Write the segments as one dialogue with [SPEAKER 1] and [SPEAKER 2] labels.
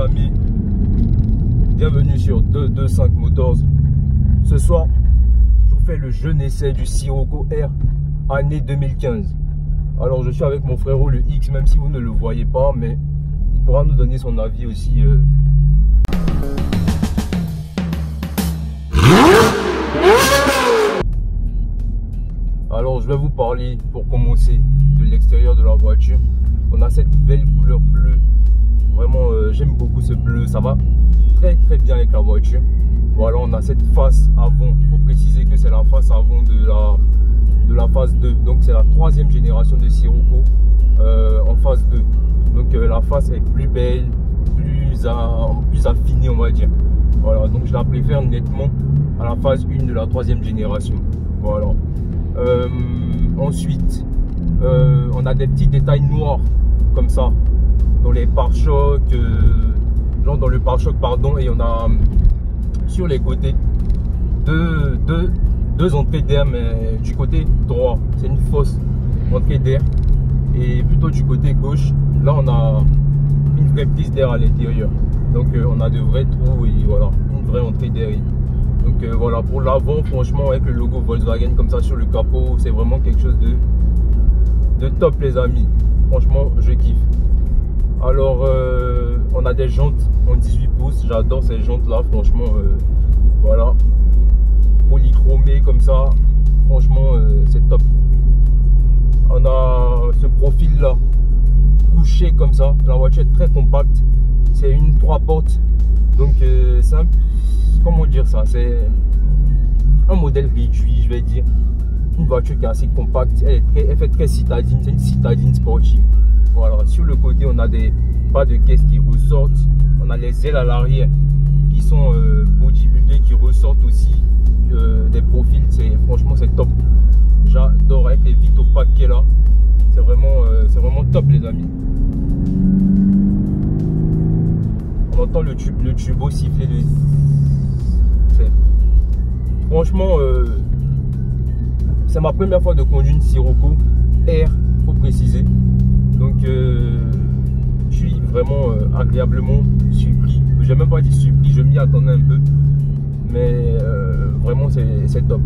[SPEAKER 1] amis, bienvenue sur 225 Motors. Ce soir, je vous fais le jeune essai du Sirocco R année 2015. Alors je suis avec mon frérot le X, même si vous ne le voyez pas, mais il pourra nous donner son avis aussi. Alors je vais vous parler pour commencer de l'extérieur de la voiture. On a cette belle couleur bleue. Vraiment j'aime beaucoup ce bleu, ça va très bien avec la voiture. Voilà, on a cette face avant. Il faut préciser que c'est la face avant de la phase 2. Donc c'est la troisième génération de Sirocco en phase 2. Donc la face est plus belle, plus affinée, on va dire. Voilà, donc je la préfère nettement à la phase 1 de la troisième génération. Voilà. Ensuite, on a des petits détails noirs comme ça dans les pare-chocs, genre dans le pare-choc pardon, et on a sur les côtés deux entrées d'air, mais du côté droit c'est une fausse entrée d'air, et plutôt du côté gauche là on a une vraie prise d'air à l'intérieur. Donc on a de vrais trous et voilà, une vraie entrée d'air. Donc voilà, pour l'avant, franchement, avec le logo Volkswagen comme ça sur le capot, c'est vraiment quelque chose de top les amis. Franchement, je kiffe. Alors on a des jantes en 18 pouces, j'adore ces jantes là, franchement. Voilà, polychromé comme ça, franchement c'est top. On a ce profil là couché comme ça, la voiture est très compacte, c'est une 3 portes, donc c'est un, comment dire ça, c'est un modèle réduit, je vais dire. Une voiture qui est assez compacte, elle fait très citadine, c'est une citadine sportive. Voilà, sur le côté on a des pas de caisse qui ressortent, on a les ailes à l'arrière qui sont bodybuildées, qui ressortent aussi des profils, franchement c'est top. J'adore avec les vitres opaques qui est là, c'est vraiment top les amis. On entend le turbo siffler, franchement c'est ma première fois de conduire une Sirocco R, faut préciser. Donc je suis vraiment agréablement surpris. J'ai même pas dit surpris, je m'y attendais un peu, mais vraiment c'est top.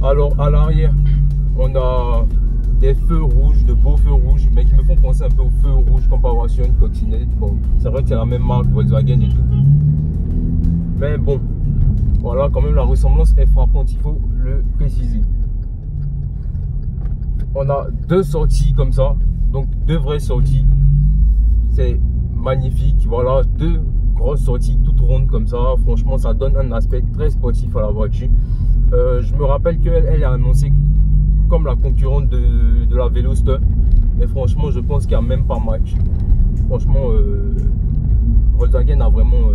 [SPEAKER 1] Alors à l'arrière on a des feux rouges, de beaux feux rouges, mais qui me font penser un peu aux feux rouges qu'on peut avoir sur une coccinelle. Bon, c'est vrai que c'est la même marque Volkswagen et tout, mais bon, voilà, quand même la ressemblance est frappante, il faut le préciser. On a deux sorties comme ça, donc deux vraies sorties, c'est magnifique. Voilà, deux grosses sorties toutes rondes comme ça, franchement ça donne un aspect très sportif à la voiture. Je me rappelle qu'elle est annoncée comme la concurrente de la Veloster, mais franchement je pense qu'il n'y a même pas match. Franchement Volkswagen a vraiment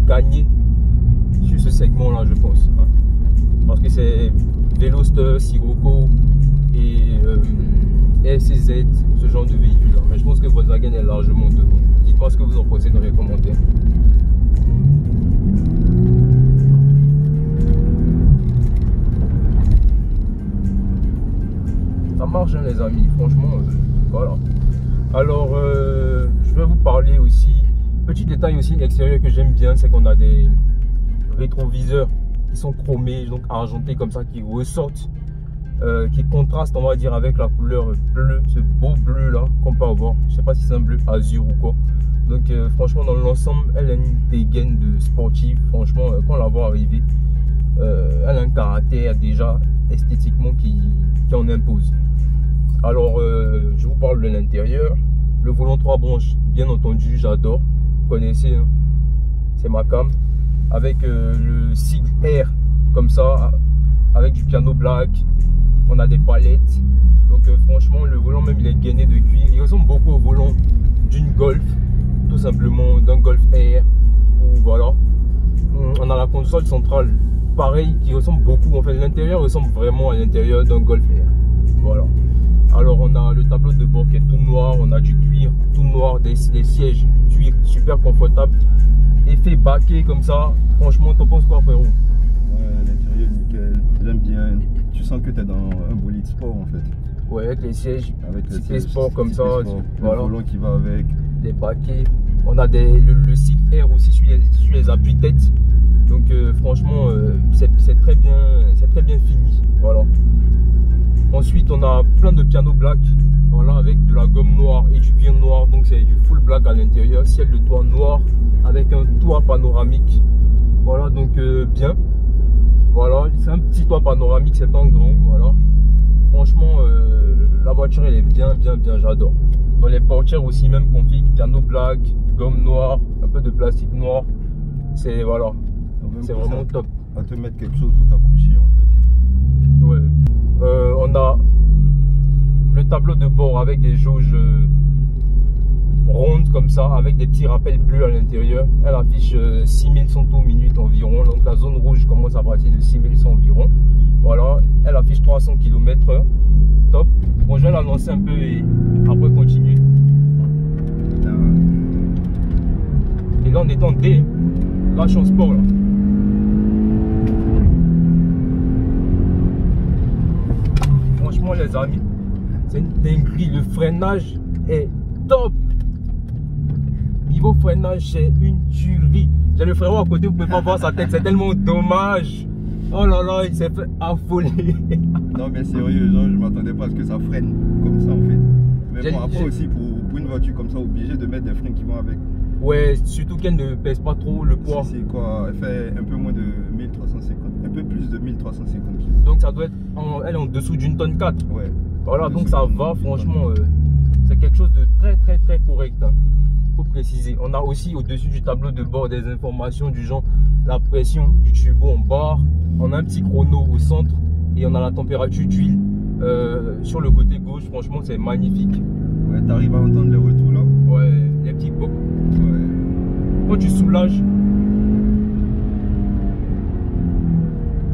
[SPEAKER 1] gagné sur ce segment là, je pense, hein. Parce que c'est Veloster, Sirocco et RCZ, ce genre de véhicule là. Mais je pense que Volkswagen est largement devant. Dites-moi ce que vous en pensez dans les commentaires. Ça marche hein, les amis, franchement voilà. Alors je vais vous parler aussi, petit détail aussi extérieur que j'aime bien, c'est qu'on a des rétroviseurs qui sont chromés, donc argentés comme ça, qui ressortent, qui contrastent on va dire avec la couleur bleue, ce beau bleu là qu'on peut avoir. Je sais pas si c'est un bleu azur ou quoi. Donc franchement dans l'ensemble elle a une dégaine de sportive. Franchement quand on la voit arriver, elle a un caractère déjà esthétiquement qui en impose. Alors je vous parle de l'intérieur. Le volant 3 branches, bien entendu, j'adore, vous connaissez hein, c'est ma cam, avec le sigle R comme ça, avec du piano black, on a des palettes. Donc franchement le volant même il est gainé de cuir, il ressemble beaucoup au volant d'une Golf, tout simplement, d'un Golf R, ou voilà. On a la console centrale pareil qui ressemble beaucoup, en fait l'intérieur ressemble vraiment à l'intérieur d'un Golf R. Voilà. Alors on a le tableau de bord qui est tout noir, on a du cuir tout noir, des sièges cuir super confortable, effet baquet comme ça. Franchement t'en penses quoi frérot?
[SPEAKER 2] Ouais, l'intérieur nickel, j'aime bien, tu sens que tu es dans un bolide sport en fait.
[SPEAKER 1] Ouais, avec les sièges,
[SPEAKER 2] avec
[SPEAKER 1] les sports comme ça,
[SPEAKER 2] sport,
[SPEAKER 1] voilà.
[SPEAKER 2] Le volant qui va avec,
[SPEAKER 1] des baquets. On a le cycle air aussi sur les appuis-têtes. Donc franchement, c'est très bien fini. Voilà. Ensuite, on a plein de pianos black. Voilà, avec de la gomme noire et du cuir noir. Donc c'est du full black à l'intérieur. Ciel de toit noir avec un toit panoramique. Voilà, donc bien. Voilà, c'est un petit toit panoramique, c'est pas un grand. Voilà. Franchement, la voiture elle est bien, j'adore. Dans les portières aussi, même config, piano black, gomme noire, un peu de plastique noir. C'est voilà, c'est vraiment top.
[SPEAKER 2] À te mettre quelque chose pour t'accrocher en fait.
[SPEAKER 1] Ouais. On a le tableau de bord avec des jauges rondes comme ça, avec des petits rappels bleus à l'intérieur. Elle affiche 6100 tours minutes environ. Donc la zone rouge commence à partir de 6100 environ. Voilà, elle affiche 300 km/h. Top. Bon, je vais la lancer un peu et après continuer. Et là on est en D. Là je suis en sport là. Franchement les amis, c'est une dinguerie. Le freinage est top. Niveau freinage, c'est une tuerie. J'ai le frérot à côté, vous pouvez pas voir sa tête, c'est tellement dommage. Oh là là, il s'est fait affoler.
[SPEAKER 2] Non mais sérieux, genre, je m'attendais pas à ce que ça freine comme ça en fait. Mais bon, après aussi pour une voiture comme ça, obligé de mettre des freins qui vont avec.
[SPEAKER 1] Ouais, surtout qu'elle ne pèse pas trop le poids.
[SPEAKER 2] C'est quoi, elle fait un peu moins de 1350, un peu plus de 1350 kg.
[SPEAKER 1] Donc ça doit être, elle est en dessous d'une tonne 4.
[SPEAKER 2] Ouais.
[SPEAKER 1] Voilà, donc ça va, franchement, c'est quelque chose de très correct. Hein. Faut préciser. On a aussi au-dessus du tableau de bord des informations du genre la pression du turbo en barre. On a un petit chrono au centre et on a la température d'huile sur le côté gauche. Franchement, c'est magnifique.
[SPEAKER 2] Ouais, t'arrives à entendre les retours là?
[SPEAKER 1] Ouais, les petits bocs.
[SPEAKER 2] Ouais.
[SPEAKER 1] Quand tu soulages,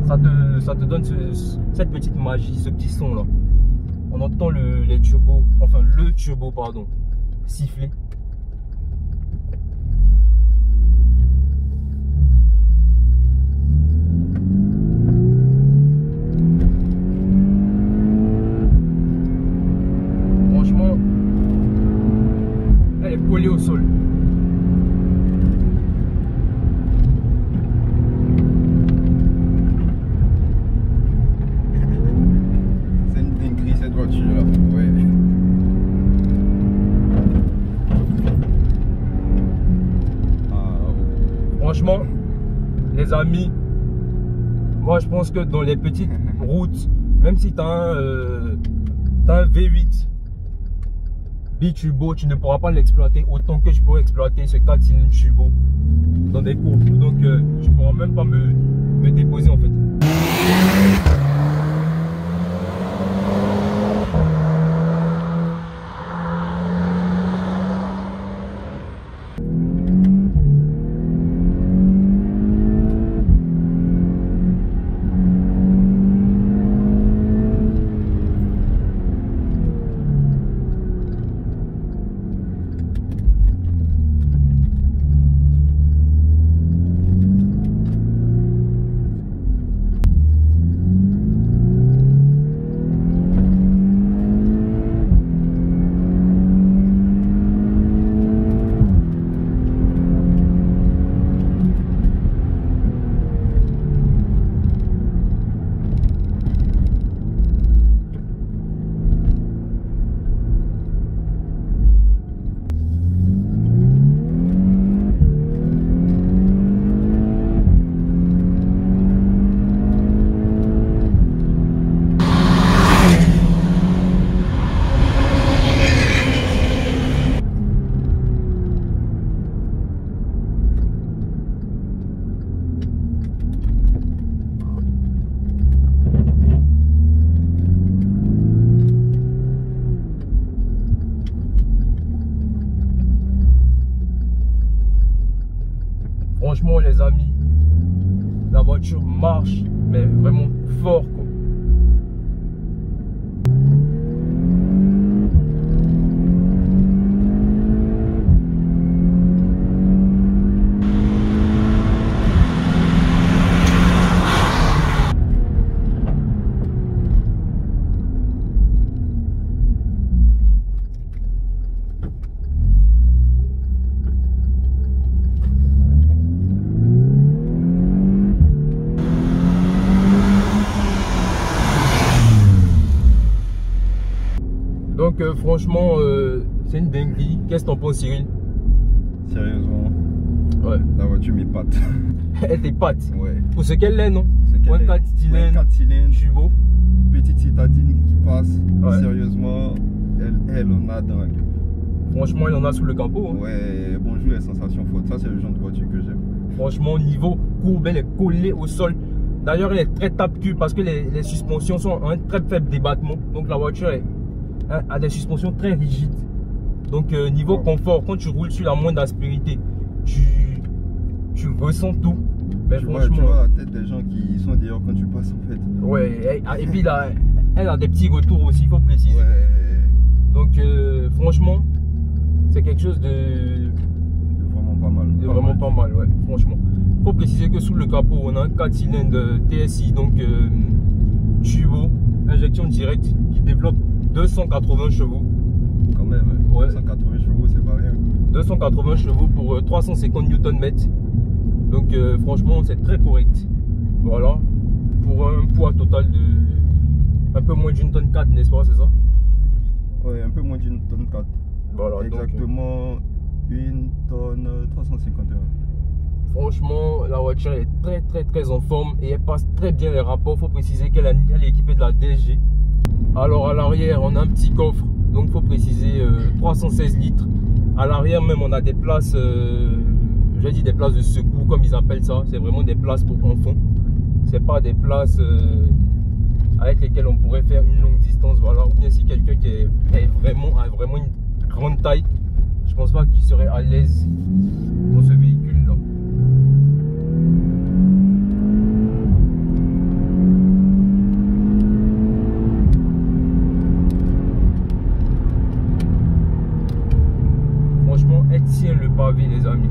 [SPEAKER 1] ça te donne cette petite magie, ce petit son là. On entend les turbos, enfin le turbo pardon, siffler. Franchement, elle est collée au sol.
[SPEAKER 2] C'est une dinguerie cette voiture là. Ouais.
[SPEAKER 1] Franchement, les amis, moi je pense que dans les petites routes, même si tu as un V8 biturbo, tu ne pourras pas l'exploiter autant que je pourrais exploiter ce 4 cylindres turbo dans des courbes. Donc tu ne pourras même pas me déposer en fait. Franchement les amis, la voiture marche mais vraiment fort quoi. franchement, c'est une dinguerie. Qu'est-ce que t'en penses, Cyril?
[SPEAKER 2] Sérieusement,
[SPEAKER 1] Ouais.
[SPEAKER 2] la voiture m'épate.
[SPEAKER 1] Elle t'épate.
[SPEAKER 2] Ouais.
[SPEAKER 1] Pour ce qu'elle est, non?
[SPEAKER 2] Point
[SPEAKER 1] 4 cylindres,
[SPEAKER 2] 4 cylindres,
[SPEAKER 1] turbo.
[SPEAKER 2] petite citadine qui passe.
[SPEAKER 1] Ouais.
[SPEAKER 2] Sérieusement, elle en a dingue.
[SPEAKER 1] Franchement, il en a sous le capot. Hein.
[SPEAKER 2] Ouais, bonjour les sensations fortes. Ça, c'est le genre de voiture que j'aime.
[SPEAKER 1] Franchement, niveau courbe, elle est collée au sol. D'ailleurs, elle est très tape-cul parce que les suspensions sont en un très faible débattement. Donc, la voiture a des suspensions très rigides. Donc, niveau confort, quand tu roules sur la moindre aspérité, tu ressens tout. Mais
[SPEAKER 2] Tu
[SPEAKER 1] franchement,
[SPEAKER 2] vois la tête des gens qui sont dehors quand tu passes en fait.
[SPEAKER 1] ouais, et puis là, elle a des petits retours aussi, il faut préciser.
[SPEAKER 2] Ouais.
[SPEAKER 1] Donc, franchement, c'est quelque chose de
[SPEAKER 2] Vraiment pas mal.
[SPEAKER 1] vraiment pas mal, ouais, franchement. Faut préciser que sous le capot, on a un 4 cylindres TSI, donc turbo, injection directe, qui développe 280 chevaux.
[SPEAKER 2] Quand même,
[SPEAKER 1] Ouais.
[SPEAKER 2] 180 chevaux, c'est pas rien.
[SPEAKER 1] 280 chevaux pour 350 Nm. Donc franchement, c'est très correct. Voilà. Pour un poids total de un peu moins d'une tonne 4, n'est-ce pas, c'est ça?
[SPEAKER 2] Ouais, un peu moins d'une tonne 4.
[SPEAKER 1] Voilà.
[SPEAKER 2] Exactement une tonne 351.
[SPEAKER 1] Franchement, la voiture est très en forme et elle passe très bien les rapports. Faut préciser qu'elle est équipée de la DSG. Alors à l'arrière, on a un petit coffre, donc faut préciser 316 litres. À l'arrière même, on a des places, j'ai dit des places de secours comme ils appellent ça. C'est vraiment des places pour enfants. C'est pas des places avec lesquelles on pourrait faire une longue distance. Voilà. Ou bien si quelqu'un qui a vraiment une grande taille, je pense pas qu'il serait à l'aise dans ce véhicule là. Franchement, elle tient le pavé, les amis.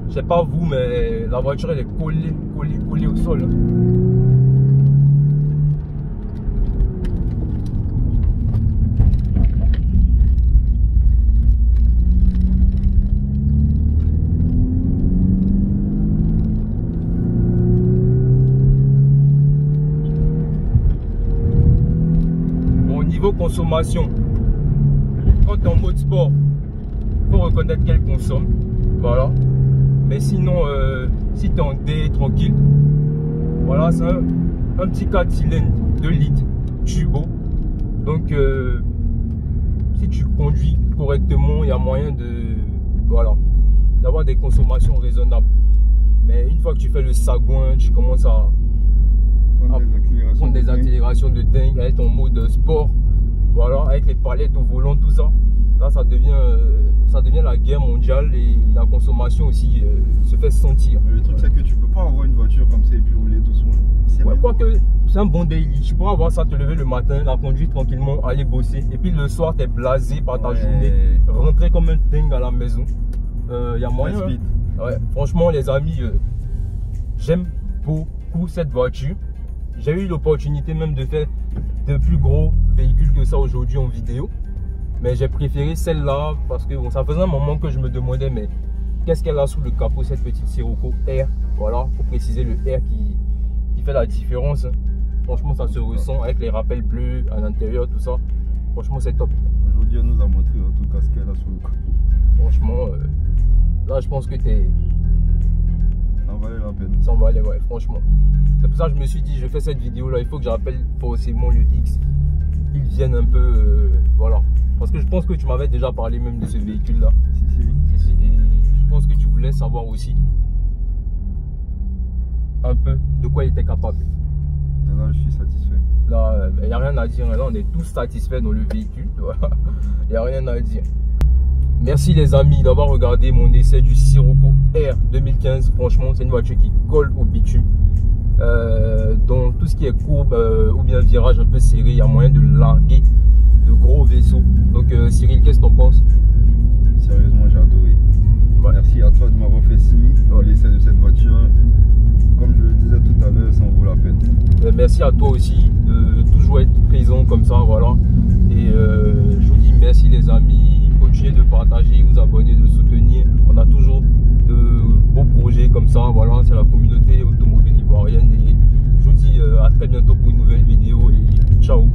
[SPEAKER 1] Je sais pas vous, mais la voiture elle est collée au sol. Bon, niveau consommation, quand tu es en mode sport, faut reconnaître qu'elle consomme. Voilà. Mais sinon, si tu es en D tranquille, voilà, c'est un petit 4 cylindres 2 litres turbo. Donc, si tu conduis correctement, il y a moyen d'avoir des consommations raisonnables. Mais une fois que tu fais le sagouin, tu commences à prendre des accélérations de dingue, à être en mode sport. Voilà, avec les palettes au volant, tout ça. Là, ça devient la guerre mondiale et la consommation aussi se fait sentir.
[SPEAKER 2] Mais le truc, c'est que tu peux pas avoir une voiture comme ça et puis rouler doucement.
[SPEAKER 1] Ouais, quoique c'est un bon daily. Tu pourras avoir ça, te lever le matin, la conduire tranquillement, aller bosser. Et puis le soir, tu es blasé par ta journée, rentrer comme un dingue à la maison. Il y a moyen. Hein. Ouais, franchement, les amis, j'aime beaucoup cette voiture. J'ai eu l'opportunité même de faire de plus gros véhicules que ça aujourd'hui en vidéo. Mais j'ai préféré celle-là parce que bon, ça faisait un moment que je me demandais, mais qu'est-ce qu'elle a sous le capot, cette petite Sirocco R. Voilà, pour préciser le R qui fait la différence. Franchement, ça se ressent avec les rappels bleus à l'intérieur, tout ça. Franchement, c'est top.
[SPEAKER 2] Aujourd'hui, elle nous a montré en tout cas ce qu'elle a sous le capot.
[SPEAKER 1] Franchement, là, je pense que
[SPEAKER 2] ça en valait la peine.
[SPEAKER 1] Ça en valait, ouais, franchement. C'est pour ça que je me suis dit, je fais cette vidéo-là, il faut que je rappelle forcément le X. Ils viennent un peu, voilà. Parce que je pense que tu m'avais déjà parlé même de ce véhicule-là. Si. Et je pense que tu voulais savoir aussi un peu de quoi il était capable.
[SPEAKER 2] Et là, je suis satisfait.
[SPEAKER 1] Là, il n'y a rien à dire. Là, on est tous satisfaits dans le véhicule. Il n'y a rien à dire. Merci les amis d'avoir regardé mon essai du Sirocco R 2015. Franchement, c'est une voiture qui colle au bitume. Dans tout ce qui est courbe ou bien virage un peu serré, il y a moyen de larguer de gros vaisseaux. Donc Cyril, qu'est-ce que t'en penses?
[SPEAKER 2] Sérieusement, j'ai adoré. Ouais. Merci à toi de m'avoir fait signe pour l'essai de cette voiture. Comme je le disais tout à l'heure, ça en vaut la peine.
[SPEAKER 1] Merci à toi aussi de toujours être présent comme ça, voilà. Et je vous dis merci les amis, continuez de partager, vous abonner, de soutenir. On a toujours de beaux projets comme ça, voilà, c'est la communauté automobile ivoirienne. Et je vous dis à très bientôt pour une nouvelle vidéo et ciao.